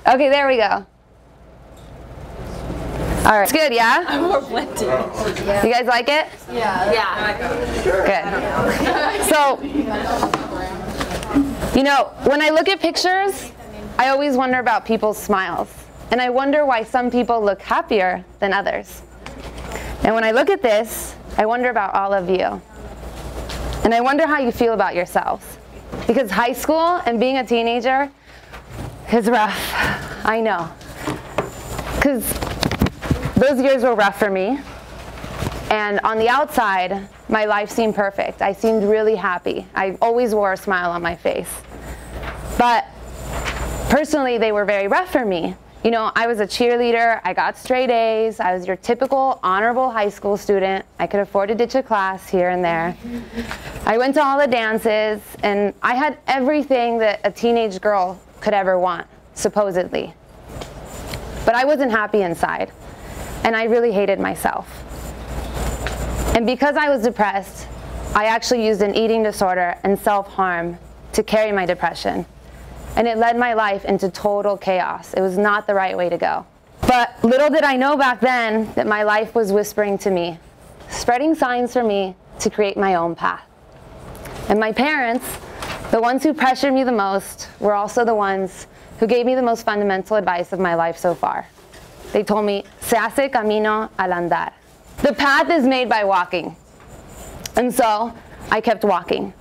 Okay, there we go. All right, it's good, yeah? I'm more plenty. You guys like it? Yeah. Good. So, you know, when I look at pictures, I always wonder about people's smiles. And I wonder why some people look happier than others. And when I look at this, I wonder about all of you. And I wonder how you feel about yourselves. Because high school and being a teenager is rough. I know. Because those years were rough for me. And on the outside, my life seemed perfect. I seemed really happy. I always wore a smile on my face. But personally, they were very rough for me. You know, I was a cheerleader, I got straight A's, I was your typical honorable high school student. I could afford to ditch a class here and there. I went to all the dances, and I had everything that a teenage girl could ever want, supposedly. But I wasn't happy inside, and I really hated myself. And because I was depressed, I actually used an eating disorder and self-harm to carry my depression. And it led my life into total chaos. It was not the right way to go. But little did I know back then that my life was whispering to me, spreading signs for me to create my own path. And my parents, the ones who pressured me the most, were also the ones who gave me the most fundamental advice of my life so far. They told me, se hace camino al andar. The path is made by walking. And so I kept walking.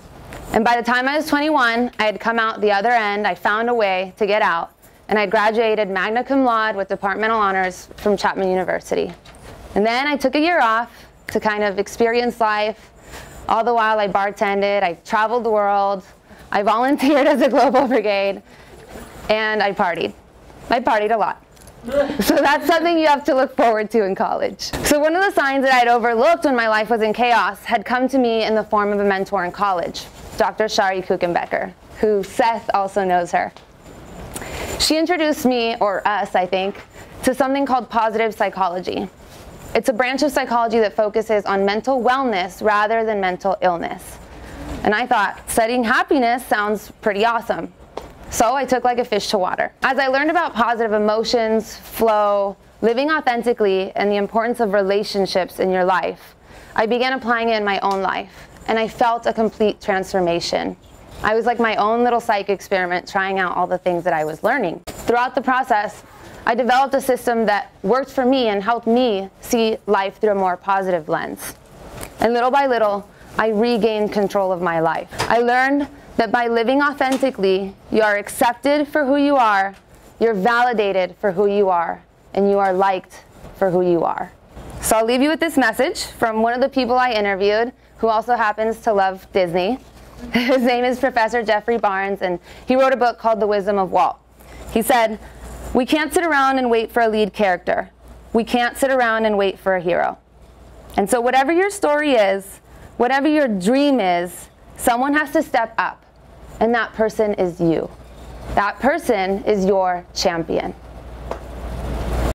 And by the time I was 21, I had come out the other end. I found a way to get out. And I graduated magna cum laude with departmental honors from Chapman University. And then I took a year off to kind of experience life. All the while I bartended, I traveled the world, I volunteered as a Global Brigade, and I partied. I partied a lot. So that's something you have to look forward to in college. So one of the signs that I'd overlooked when my life was in chaos had come to me in the form of a mentor in college, Dr. Shari Kuchenbecker, who Seth also knows her. She introduced me, or us I think, to something called positive psychology. It's a branch of psychology that focuses on mental wellness rather than mental illness. And I thought, studying happiness sounds pretty awesome. So I took like a fish to water. As I learned about positive emotions, flow, living authentically, and the importance of relationships in your life, I began applying it in my own life, and I felt a complete transformation. I was like my own little psych experiment, trying out all the things that I was learning. Throughout the process, I developed a system that worked for me and helped me see life through a more positive lens. And little by little, I regained control of my life. I learned that by living authentically, you are accepted for who you are, you're validated for who you are, and you are liked for who you are. So I'll leave you with this message from one of the people I interviewed, who also happens to love Disney. His name is Professor Jeffrey Barnes, and he wrote a book called The Wisdom of Walt. He said, "We can't sit around and wait for a lead character. We can't sit around and wait for a hero." And so whatever your story is, whatever your dream is, someone has to step up. And that person is you. That person is your champion.